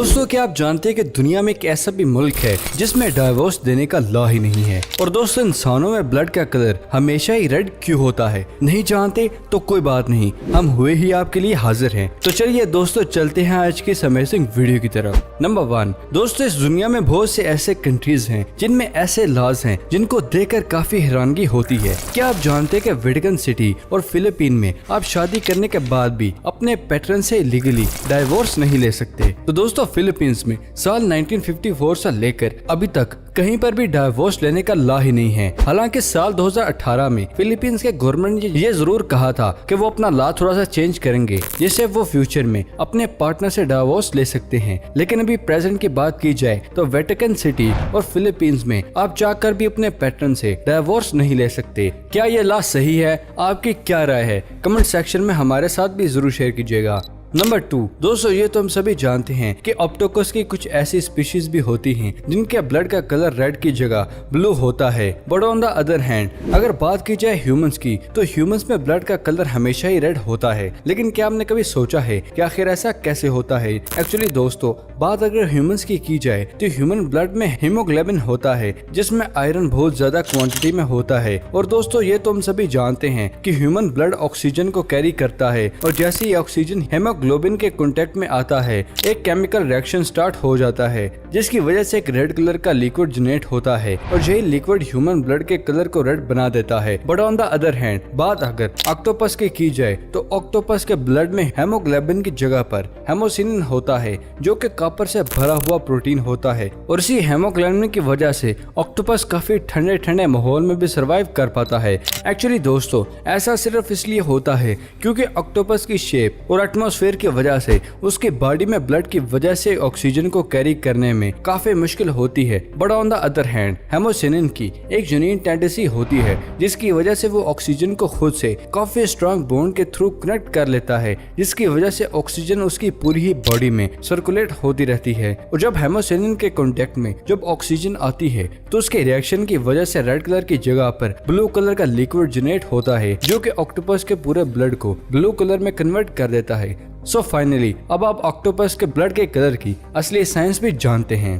दोस्तों क्या आप जानते हैं कि दुनिया में एक ऐसा भी मुल्क है जिसमें डाइवोर्स देने का लॉ ही नहीं है। और दोस्तों इंसानों में ब्लड का कलर हमेशा ही रेड क्यों होता है, नहीं जानते तो कोई बात नहीं, हम हुए ही आपके लिए हाजिर हैं। तो चलिए दोस्तों चलते हैं आज की इस अमेजिंग वीडियो की तरफ। नंबर 1, दोस्तों इस दुनिया में बहुत से ऐसे कंट्रीज हैं जिनमें ऐसे लॉज हैं जिनको देखकर काफी हैरानगी होती है। क्या आप जानते हैं कि वेटिकन सिटी और फिलीपीन में आप शादी करने के बाद भी अपने पैटर्न से लीगली डाइवोर्स नहीं ले सकते। तो दोस्तों फिलीपींस में साल 1954 से लेकर अभी तक कहीं पर भी डाइवोर्स लेने का लॉ ही नहीं है। हालांकि साल 2018 में फिलीपींस के गवर्नमेंट ने ये जरूर कहा था कि वो अपना लॉ थोड़ा सा चेंज करेंगे जिससे वो फ्यूचर में अपने पार्टनर से डाइवोर्स ले सकते हैं। लेकिन अभी प्रेजेंट की बात की जाए तो वेटिकन सिटी और फिलीपींस में आप जाकर भी अपने पैटर्न से डाइवोर्स नहीं ले सकते। क्या ये लॉ सही है? आपकी क्या राय है? कमेंट सेक्शन में हमारे साथ भी जरूर शेयर कीजिएगा। नंबर 2, दोस्तों ये तो हम सभी जानते हैं कि ऑक्टोपस की कुछ ऐसी स्पीशीज भी होती हैं जिनके ब्लड का कलर रेड की जगह ब्लू होता है। But on the other hand अगर बात की जाए ह्यूमंस की तो ह्यूमंस में ब्लड का कलर हमेशा ही रेड होता है। लेकिन क्या आपने कभी सोचा है कि आखिर ऐसा कैसे होता है? एक्चुअली दोस्तों बात अगर ह्यूमंस की जाए तो ह्यूमन ब्लड में हीमोग्लोबिन होता है जिसमें आयरन बहुत ज्यादा क्वांटिटी में होता है। और दोस्तों ये तो हम सभी जानते हैं कि ह्यूमन ब्लड ऑक्सीजन को कैरी करता है और जैसे ही ऑक्सीजन हीमोग्लोबिन के कांटेक्ट में आता है एक केमिकल रिएक्शन स्टार्ट हो जाता है जिसकी वजह से एक रेड कलर का लिक्विड जनरेट होता है और यही लिक्विड ह्यूमन ब्लड के कलर को रेड बना देता है। But on the other hand बात अगर ऑक्टोपस की जाए तो ऑक्टोपस के ब्लड में हेमोग्लोबिन की जगह पर हेमोसिनिन होता है जो कि कॉपर से भरा हुआ प्रोटीन होता है। और इसी हेमोग्लोबिन की वजह से ऑक्टोपस काफी ठंडे ठंडे माहौल में भी सर्वाइव कर पाता है। एक्चुअली दोस्तों ऐसा सिर्फ इसलिए होता है क्योंकि ऑक्टोपस की शेप और एटमॉस्फेयर की वजह से उसकी बॉडी में ब्लड की वजह से ऑक्सीजन को कैरी करने में काफी मुश्किल होती है। But on the other hand hemocyanin की एक जेन्युइन टेंडेंसी होती है जिसकी वजह से वो ऑक्सीजन को खुद से काफी स्ट्रॉन्ग बॉन्ड के थ्रू कनेक्ट कर लेता है जिसकी वजह से ऑक्सीजन उसकी पूरी ही बॉडी में सर्कुलेट होती रहती है। और जब हेमोसिनिन के कांटेक्ट में जब ऑक्सीजन आती है तो उसके रिएक्शन की वजह से रेड कलर की जगह पर ब्लू कलर का लिक्विड जनरेट होता है जो कि ऑक्टोपस के पूरे ब्लड को ब्लू कलर में कन्वर्ट कर देता है। सो फाइनली अब आप ऑक्टोपस के ब्लड के कलर की असली साइंस भी जानते हैं।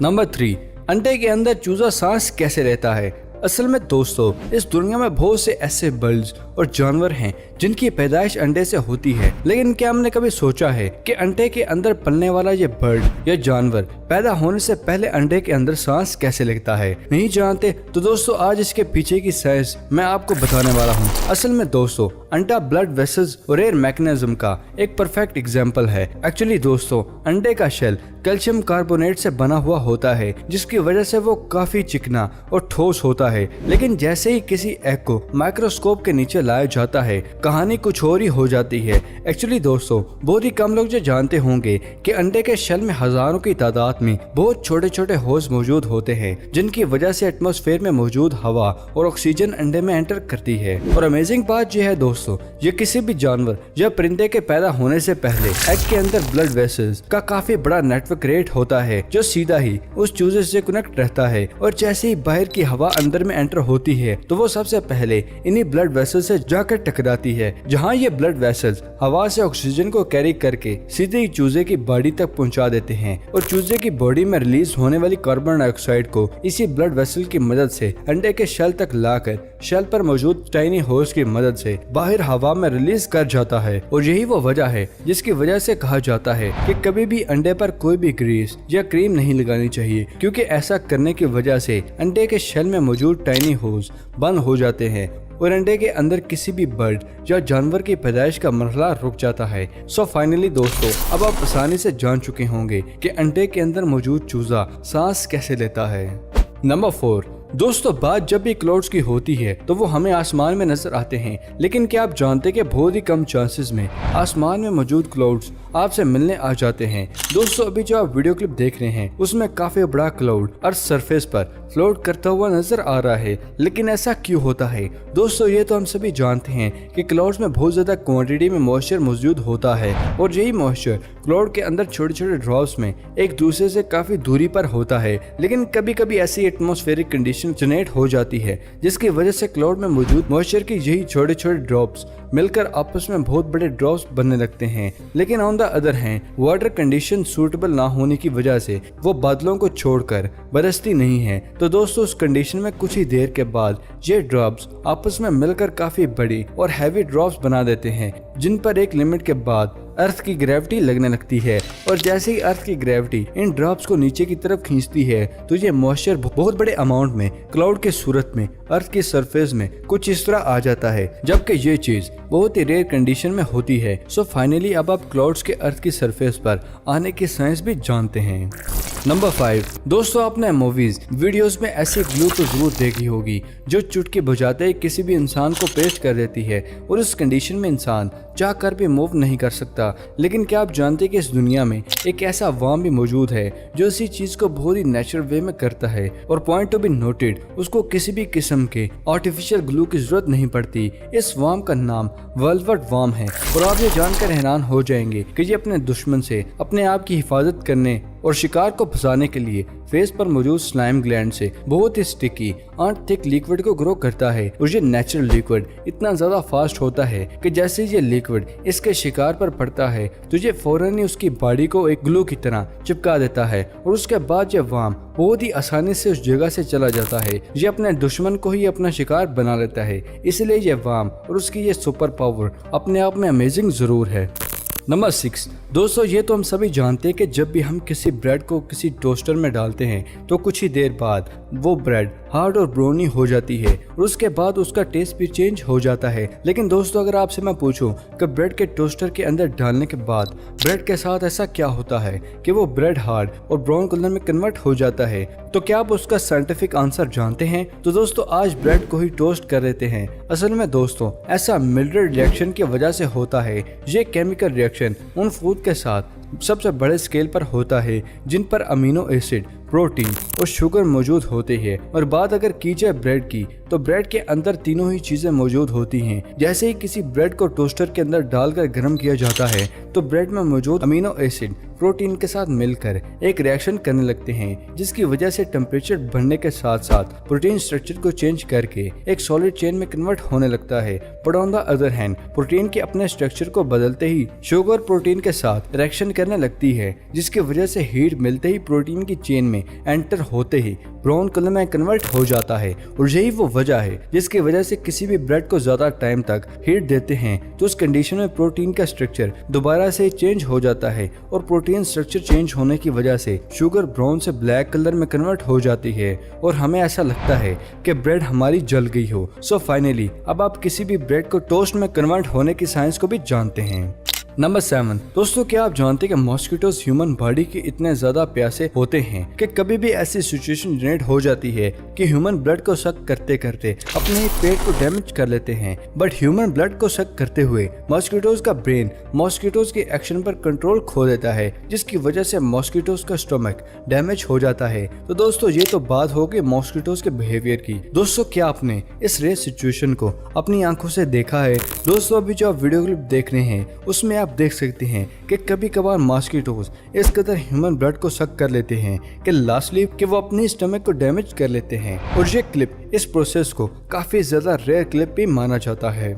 नंबर 3, अंडे के अंदर चूजा सांस कैसे रहता है? असल में दोस्तों इस दुनिया में बहुत से ऐसे बर्ड्स और जानवर हैं जिनकी पैदाइश अंडे से होती है। लेकिन क्या हमने कभी सोचा है कि अंडे के अंदर पलने वाला ये बर्ड या जानवर पैदा होने से पहले अंडे के अंदर सांस कैसे लेता है? नहीं जानते? तो दोस्तों आज इसके पीछे की साइंस मैं आपको बताने वाला हूँ। असल में दोस्तों अंडा ब्लड वेसल्स और एयर मैकेनिज्म का एक परफेक्ट एग्जाम्पल है। एक्चुअली दोस्तों अंडे का शेल कैल्शियम कार्बोनेट से बना हुआ होता है जिसकी वजह से वो काफी चिकना और ठोस होता है। लेकिन जैसे ही किसी एग को माइक्रोस्कोप के नीचे लाया जाता है कहानी कुछ और ही हो जाती है। एक्चुअली दोस्तों बहुत ही कम लोग जो जानते होंगे कि अंडे के शेल में हजारों की तादाद में बहुत छोटे छोटे होल्स मौजूद होते हैं जिनकी वजह से एटमॉस्फेयर में मौजूद हवा और ऑक्सीजन अंडे में एंटर करती है। और अमेजिंग बात यह है दोस्तों ये किसी भी जानवर या परिंदे के पैदा होने से पहले एग के अंदर ब्लड वेसल्स का काफी बड़ा नेटवर्क क्रिएट होता है जो सीधा ही उस चूजे से कनेक्ट रहता है। और जैसे ही बाहर की हवा अंदर में एंटर होती है तो वो सबसे पहले इन्हीं ब्लड वेसल से जाकर टकराती है जहां ये ब्लड वेसल्स हवा से ऑक्सीजन को कैरी करके सीधे ही चूजे की बॉडी तक पहुंचा देते हैं। और चूजे की बॉडी में रिलीज होने वाली कार्बन डाइऑक्साइड को इसी ब्लड वेसल की मदद से अंडे के शेल तक लाकर शेल पर मौजूद टाइनी होल्स की मदद से बाहर हवा में रिलीज कर जाता है। और यही वो वजह है जिसकी वजह से कहा जाता है कि कभी भी अंडे पर कोई भी ग्रीस या क्रीम नहीं लगानी चाहिए क्योंकि ऐसा करने की वजह से अंडे के शेल में मौजूद टाइनी होल्स बंद हो जाते हैं और अंडे के अंदर किसी भी बर्ड या जानवर की पैदाइश का मरहला रुक जाता है। सो फाइनली दोस्तों अब आप आसानी से जान चुके होंगे कि अंडे के अंदर मौजूद चूजा सांस कैसे लेता है। नंबर 4, दोस्तों बात जब भी क्लाउड्स की होती है तो वो हमें आसमान में नजर आते हैं। लेकिन क्या आप जानते हैं कि बहुत ही कम चांसेस में आसमान में मौजूद क्लाउड्स आपसे मिलने आ जाते हैं। दोस्तों अभी जो आप वीडियो क्लिप देख रहे हैं उसमें काफी बड़ा क्लाउड अर्थ सरफेस पर फ्लोट करता हुआ नजर आ रहा है। लेकिन ऐसा क्यों होता है? दोस्तों ये तो हम सभी जानते हैं कि क्लाउड्स में बहुत ज्यादा क्वांटिटी में मॉइस्चर मौजूद होता है और यही मॉइस्चर क्लाउड के अंदर छोटे छोटे ड्रॉप्स में एक दूसरे से काफी दूरी पर होता है। लेकिन कभी कभी ऐसी एटमॉस्फेरिक कंडीशन कंडीशन जनरेट हो जाती है, जिसकी वजह से क्लाउड में मौजूद मॉइस्चर की यही छोटे छोटे ड्रॉप्स मिलकर आपस में बहुत बड़े ड्रॉप्स बनने लगते हैं। लेकिन on the other hand water condition suitable ना होने की वजह से वो बादलों को छोड़कर बरसती नहीं है। तो दोस्तों उस कंडीशन में कुछ ही देर के बाद ये ड्रॉप्स आपस में मिलकर काफी बड़ी और हैवी ड्रॉप्स बना देते हैं, जिन पर एक लिमिट के बाद अर्थ की ग्रेविटी लगने लगती है। और जैसे ही अर्थ की ग्रेविटी इन ड्रॉप्स को नीचे की तरफ खींचती है तो ये मॉइस्चर बहुत बड़े अमाउंट में क्लाउड के सूरत में अर्थ की सरफेस में कुछ इस तरह आ जाता है, जबकि ये चीज बहुत ही रेयर कंडीशन में होती है। सो फाइनली अब आप क्लाउड्स के अर्थ की सरफेस पर आने की साइंस भी जानते हैं। नंबर 5 दोस्तों, आपने मूवीज वीडियोस में ऐसी ग्लू तो जरूर देखी होगी जो चुटकी बजाते ही किसी भी इंसान को पेस्ट कर देती है और उस कंडीशन में इंसान चाहकर भी मूव नहीं कर सकता। लेकिन क्या आप जानते हैं कि इस दुनिया में एक ऐसा वार्म भी मौजूद है जो इसी चीज को बहुत ही नेचुरल वे में करता है और पॉइंट टू बी नोटेड, उसको किसी भी किस्म के आर्टिफिशियल ग्लू की जरूरत नहीं पड़ती। इस वार्म का नाम वेलवेट वार्म है और आप ये जानकर हैरान हो जाएंगे कि ये अपने दुश्मन से अपने आप की हिफाजत करने और शिकार को फंसाने के लिए फेस पर मौजूद स्लाइम ग्लैंड से बहुत ही स्टिकी और थिक लिक्विड को ग्रो करता है। और ये नेचुरल लिक्विड इतना ज्यादा फास्ट होता है कि जैसे ये लिक्विड इसके शिकार पर पड़ता है तो ये फौरन ही उसकी बॉडी को एक ग्लू की तरह चिपका देता है और उसके बाद ये वार्म बहुत ही आसानी से उस जगह से चला जाता है। ये अपने दुश्मन को ही अपना शिकार बना लेता है। इसलिए ये वार्म और उसकी ये सुपर पावर अपने आप में अमेजिंग जरूर है। नंबर 6 दोस्तों, ये तो हम सभी जानते हैं कि जब भी हम किसी ब्रेड को किसी टोस्टर में डालते हैं तो कुछ ही देर बाद वो ब्रेड हार्ड और ब्राउनी हो जाती है और उसके बाद उसका टेस्ट भी चेंज हो जाता है। लेकिन दोस्तों अगर आपसे मैं पूछूं कि ब्रेड के टोस्टर के अंदर डालने के बाद ब्रेड के साथ ऐसा क्या होता है कि वो ब्रेड हार्ड और ब्राउन कलर में कन्वर्ट हो जाता है, तो क्या आप उसका साइंटिफिक आंसर जानते हैं? तो दोस्तों आज ब्रेड को ही टोस्ट कर देते हैं। असल में दोस्तों ऐसा मिलर रिएक्शन की वजह से होता है। ये केमिकल रिएक्शन उन फूड के साथ सबसे बड़े स्केल पर होता है जिन पर अमीनो एसिड, प्रोटीन और शुगर मौजूद होते हैं। और बात अगर की जाए ब्रेड की तो ब्रेड के अंदर तीनों ही चीजें मौजूद होती हैं। जैसे ही किसी ब्रेड को टोस्टर के अंदर डालकर गर्म किया जाता है तो ब्रेड में मौजूद अमीनो एसिड प्रोटीन के साथ मिलकर एक रिएक्शन करने लगते हैं, जिसकी वजह से टेम्परेचर बढ़ने के साथ साथ प्रोटीन स्ट्रक्चर को चेंज करके एक सॉलिड चेन में कन्वर्ट होने लगता है। But on the other hand protein के अपने स्ट्रक्चर को बदलते ही शुगर प्रोटीन के साथ रिएक्शन करने लगती है, जिसकी वजह से हीट मिलते ही प्रोटीन की चेन में एंटर होते ही ब्राउन कलर में कन्वर्ट हो जाता है। और यही वो वजह है जिसकी वजह से किसी भी ब्रेड को ज्यादा टाइम तक हीट देते हैं तो उस कंडीशन में प्रोटीन का स्ट्रक्चर दोबारा से चेंज हो जाता है और प्रोटीन स्ट्रक्चर चेंज होने की वजह से शुगर ब्राउन से ब्लैक कलर में कन्वर्ट हो जाती है और हमें ऐसा लगता है कि ब्रेड हमारी जल गई हो। सो फाइनली अब आप किसी भी ब्रेड को टोस्ट में कन्वर्ट होने की साइंस को भी जानते हैं। नंबर 7 दोस्तों, क्या आप जानते हैं कि मॉस्किटोज ह्यूमन बॉडी के इतने ज्यादा प्यासे होते हैं कि कभी भी ऐसी सिचुएशन जनरेट हो जाती है कि ह्यूमन ब्लड को सक करते करते अपने ही पेट को डैमेज कर लेते हैं। बट ह्यूमन ब्लड को सक करते हुए मॉस्किटोज का ब्रेन मॉस्किटोज के एक्शन पर कंट्रोल खो देता है, जिसकी वजह से मॉस्किटोज का स्टमक डैमेज हो जाता है। तो दोस्तों ये तो बात हो गई मॉस्किटोज के बिहेवियर की। दोस्तों क्या आपने इस रेयर सिचुएशन को अपनी आंखों से देखा है? दोस्तों अभी जो आप वीडियो क्लिप देख रहे हैं उसमें आप देख सकते हैं कि कभी कभार मॉस्किटोज इस कदर ह्यूमन ब्लड को सक कर लेते हैं कि लास्टली कि वो अपने स्टमक को डैमेज कर लेते हैं। और ये क्लिप इस प्रोसेस को काफी ज्यादा रेयर क्लिप भी माना जाता है।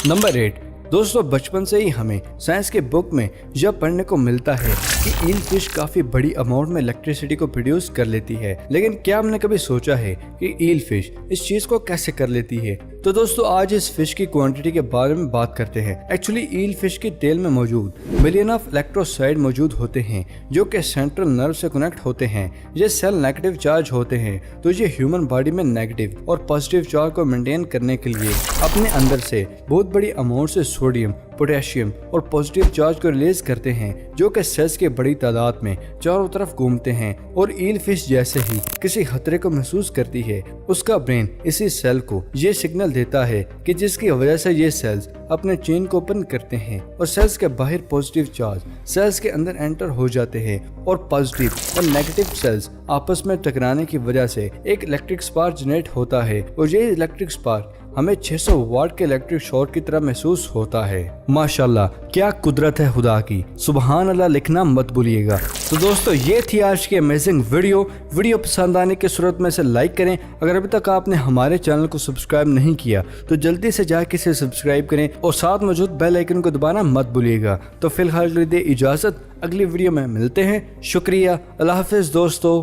नंबर 8 दोस्तों, बचपन से ही हमें साइंस के बुक में यह पढ़ने को मिलता है कि ईल फिश काफी बड़ी अमाउंट में इलेक्ट्रिसिटी को प्रोड्यूस कर लेती है। लेकिन क्या हमने कभी सोचा है कि ईल फिश इस चीज को कैसे कर लेती है? तो दोस्तों आज इस फिश की क्वांटिटी के बारे में बात करते हैं। एक्चुअली ईल फिश की टेल में मौजूद मिलियन ऑफ इलेक्ट्रोसाइड मौजूद होते हैं जो कि सेंट्रल नर्व से कनेक्ट होते हैं। ये सेल नेगेटिव चार्ज होते हैं, तो ये ह्यूमन बॉडी में नेगेटिव और पॉजिटिव चार्ज को मेंटेन करने के लिए अपने अंदर से बहुत बड़ी अमाउंट से सोडियम, पोटेशियम और पॉजिटिव चार्ज को रिलीज करते हैं, जो कि सेल्स के बड़ी तादाद में चारों तरफ घूमते हैं। और ईल फिश जैसे ही किसी खतरे को महसूस करती है, उसका ब्रेन इसी सेल को ये सिग्नल देता है कि जिसकी वजह से ये सेल्स अपने चेन को ओपन करते हैं और सेल्स के बाहर पॉजिटिव चार्ज सेल्स के अंदर एंटर हो जाते हैं और पॉजिटिव और नेगेटिव सेल्स आपस में टकराने की वजह से एक इलेक्ट्रिक स्पार्क जनरेट होता है और ये इलेक्ट्रिक स्पार्क हमें 600 वाट के इलेक्ट्रिक शॉक की तरह महसूस होता है। माशाल्लाह, क्या कुदरत है खुदा की। सुबहान अल्लाह लिखना मत भूलिएगा। तो दोस्तों, ये थी आज की अमेजिंग वीडियो पसंद आने की सूरत में से लाइक करें। अगर अभी तक आपने हमारे चैनल को सब्सक्राइब नहीं किया तो जल्दी से जाके इसे सब्सक्राइब करें और साथ मौजूद बेल आइकन को दबाना मत भूलिएगा। तो फिलहाल के लिए इजाजत, अगली वीडियो में मिलते हैं। शुक्रिया, अल्लाह हाफिज दोस्तों।